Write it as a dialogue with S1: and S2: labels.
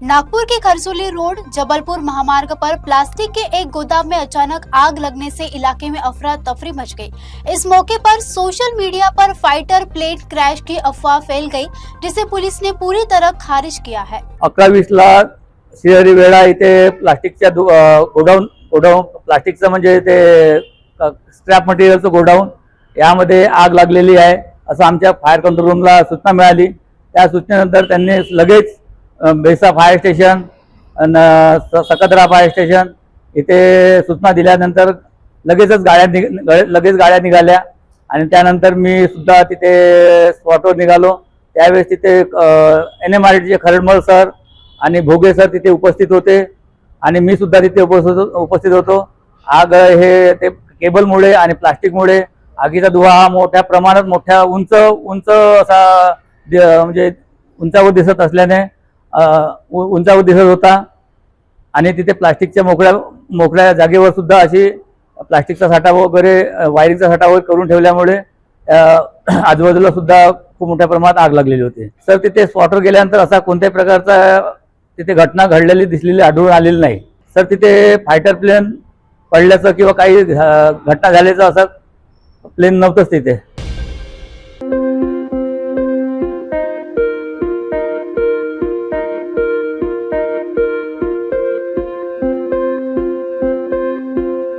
S1: नागपुर के खरसोली road Jabalpur महामार्ग पर plastic के एक गोदाम में अचानक आग लगने से इलाके में अफरा तफरी मच गई। इस मौके पर सोशल मीडिया पर फाइटर प्लेन क्रैश की अफवाह फैल गई, जिसे पुलिस ने पूरी तरह खारिज किया है।
S2: 11:20ला श्रीहरी वेळा इथे प्लास्टिकच्या गोडाऊन प्लास्टिकचं म्हणजे ते स्क्रॅप मटेरियलचं गोडाऊन यामध्ये आग लागलेली आहे असं आमच्या फायर कंट्रोल रूमला सूचना मिळाली। त्या सूचनेनंतर त्यांनी लगेच बेसा फायर स्टेशन सकदरा फायर स्टेशन इथे सूचना दिल्यानंतर लगेच गाड्या निघाल्या आणि त्यानंतर मी सुद्धा तिथे स्पॉटवर निघालो। त्यावेळेस तिथे NMRDचे खरडमल सर आणि भोगे सर तिथे उपस्थित होते आणि मी सुद्धा तिथे उपस्थित होतो। आग हे ते केबलमुळे आणि प्लास्टिकमुळे आगीचा धुवा हा मोठ्या प्रमाणात मोठ्या उंच असा म्हणजे उंचावर दिसत असल्याने उंचावर दिसत होता आणि तिथे प्लास्टिकच्या मोकळ्या जागेवर सुद्धा अशी प्लास्टिकचा साठा वगैरे वायरिंगचा साठा वगैरे करून ठेवल्यामुळे आजूबाजूला सुद्धा खूप मोठ्या प्रमाणात आग लागलेली होती। सर तिथे स्पॉटवर गेल्यानंतर असा कोणत्याही प्रकारचा तिथे घटना घडलेली दिसलेली आढळून आलेली नाही। सर तिथे फायटर प्लेन पडल्याचं किंवा काही घटना झाल्याचं असं प्लेन नव्हतंच तिथे।